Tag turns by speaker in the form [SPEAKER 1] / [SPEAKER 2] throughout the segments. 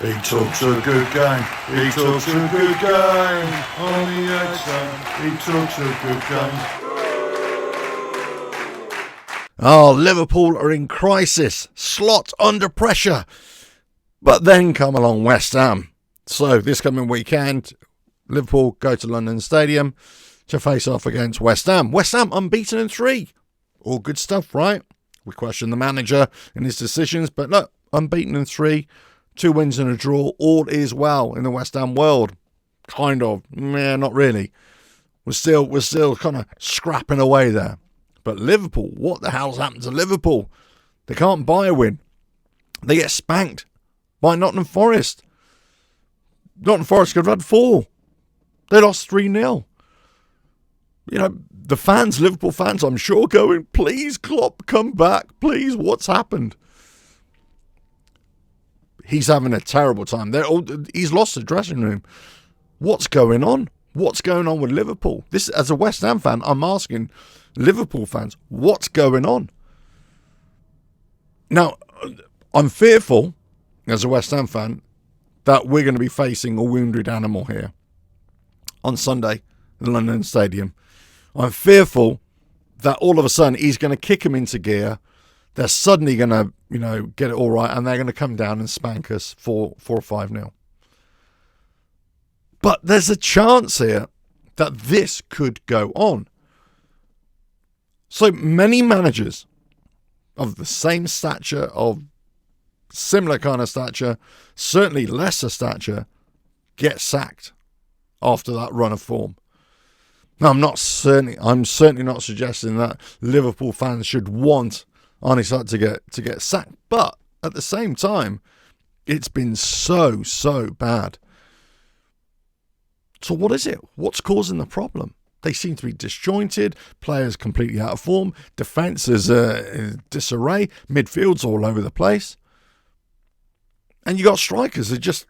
[SPEAKER 1] He talks a good game. He talks a good game. On the outside, he talks a good game.
[SPEAKER 2] Oh, Liverpool are in crisis. Slot under pressure. But then come along West Ham. So this coming weekend, Liverpool go to London Stadium to face off against West Ham. West Ham unbeaten in 3. All good stuff, right? We question the manager and his decisions, but look, unbeaten in 3. 2 wins and a draw. All is well in the West Ham world. Kind of. Not really. We're still kind of scrapping away there. But Liverpool, what the hell's happened to Liverpool? They can't buy a win. They get spanked by Nottingham Forest. Nottingham Forest could have had 4. They lost 3-0. You know, the fans, Liverpool fans, I'm sure going, please, Klopp, come back. Please, what's happened? He's having a terrible time. He's lost the dressing room. What's going on? What's going on with Liverpool? This, as a West Ham fan, I'm asking Liverpool fans, what's going on? Now, I'm fearful, as a West Ham fan, that we're going to be facing a wounded animal here on Sunday in the London Stadium. I'm fearful that all of a sudden he's going to kick him into gear. They're suddenly going to, get it all right, and they're going to come down and spank us 4 or 5-0. But there's a chance here that this could go on. So many managers of the same stature, of similar kind of stature, certainly lesser stature, get sacked after that run of form. Now, I'm certainly not suggesting that Liverpool fans should want Arne Slot to get sacked, but at the same time, it's been so bad. So what is it? What's causing the problem? They seem to be disjointed, players completely out of form, defence is in disarray, midfield's all over the place. And you got strikers who are just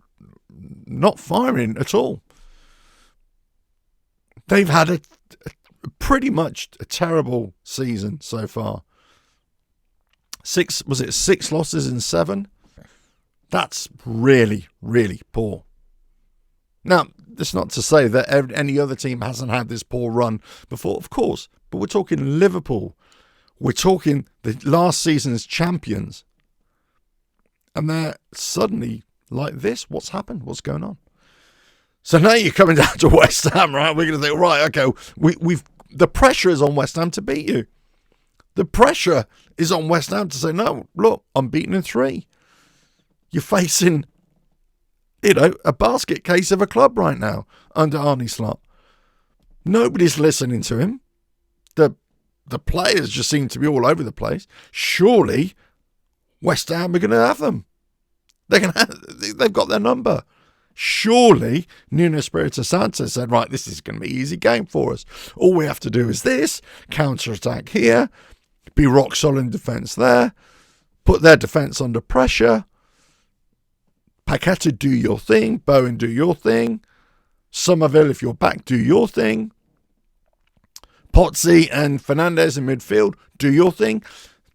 [SPEAKER 2] not firing at all. They've had a pretty much a terrible season so far. 6 losses in 7? That's really, really poor. Now, that's not to say that any other team hasn't had this poor run before, of course. But we're talking Liverpool. We're talking the last season's champions. And they're suddenly like this. What's happened? What's going on? So now you're coming down to West Ham, right? We're going to think, right, okay, the pressure is on West Ham to beat you. The pressure is on West Ham to say, no, look, I'm beaten in 3. You're facing, a basket case of a club right now under Arne Slot. Nobody's listening to him. The players just seem to be all over the place. Surely West Ham are going to have them. They've got their number. Surely Nuno Espirito Santo said, right, this is going to be an easy game for us. All we have to do is this, counter-attack here, be rock solid in defence there, put their defence under pressure. Paqueta, do your thing. Bowen, do your thing. Somerville, if you're back, do your thing. Pozzi and Fernandez in midfield, do your thing.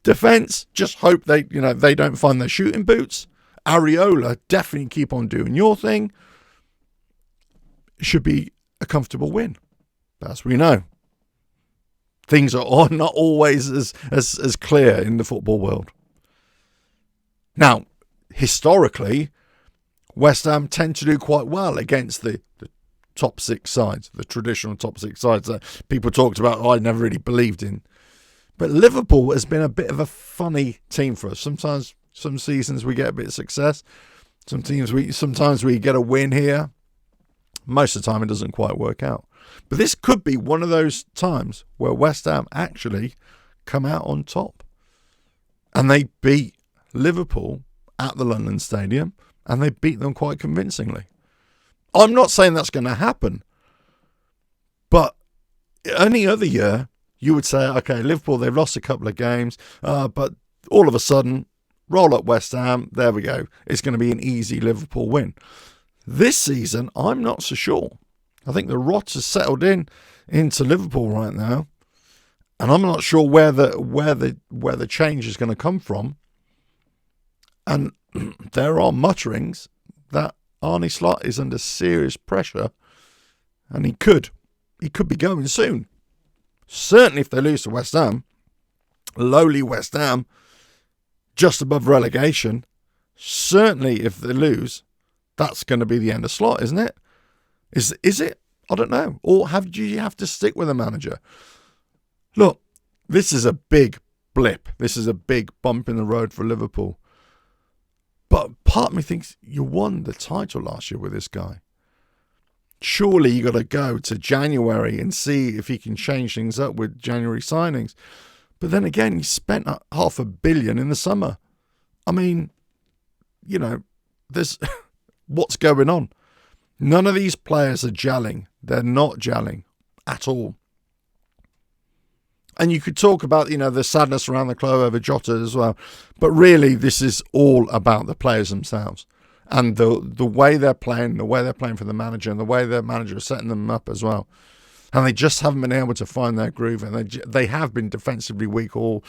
[SPEAKER 2] Defence, just hope they don't find their shooting boots. Areola, definitely keep on doing your thing. It should be a comfortable win. But as we know, things are not always as clear in the football world. Now, historically, West Ham tend to do quite well against the top 6 sides, the traditional top 6 sides that people talked about, I never really believed in. But Liverpool has been a bit of a funny team for us. Sometimes, some seasons we get a bit of success. Sometimes we get a win here. Most of the time it doesn't quite work out. But this could be one of those times where West Ham actually come out on top. And they beat Liverpool at the London Stadium, and they beat them quite convincingly. I'm not saying that's going to happen, but any other year you would say, okay, Liverpool, they've lost a couple of games, but all of a sudden, roll up West Ham, there we go. It's going to be an easy Liverpool win. This season, I'm not so sure. I think the rot has settled into Liverpool right now, and I'm not sure where the change is going to come from. And there are mutterings that Arne Slot is under serious pressure, and he could be going soon. Certainly if they lose to West Ham, lowly West Ham, just above relegation, certainly if they lose, that's going to be the end of Slot, isn't it? Is it? I don't know. Or do you have to stick with a manager? Look, this is a big blip. This is a big bump in the road for Liverpool. But part of me thinks you won the title last year with this guy. Surely you got to go to January and see if he can change things up with January signings. But then again, he spent $500 million in the summer. I mean, you know, there's what's going on. None of these players are gelling. They're not gelling at all. And you could talk about, you know, the sadness around the club over Jota as well. But really, this is all about the players themselves. And the way they're playing, the way they're playing for the manager, and the way their manager is setting them up as well. And they just haven't been able to find their groove. And they have been defensively weak all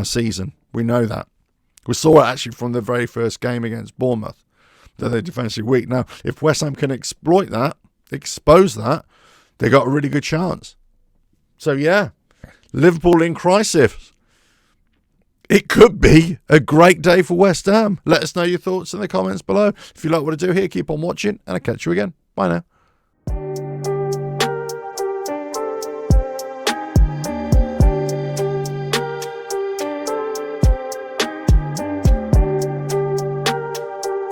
[SPEAKER 2] season. We know that. We saw it actually from the very first game against Bournemouth, that they're defensively weak. Now, if West Ham can exploit that, expose that, they got a really good chance. So, yeah, Liverpool in crisis. It could be a great day for West Ham. Let us know your thoughts in the comments below. If you like what I do here, keep on watching, and I'll catch you again. Bye now.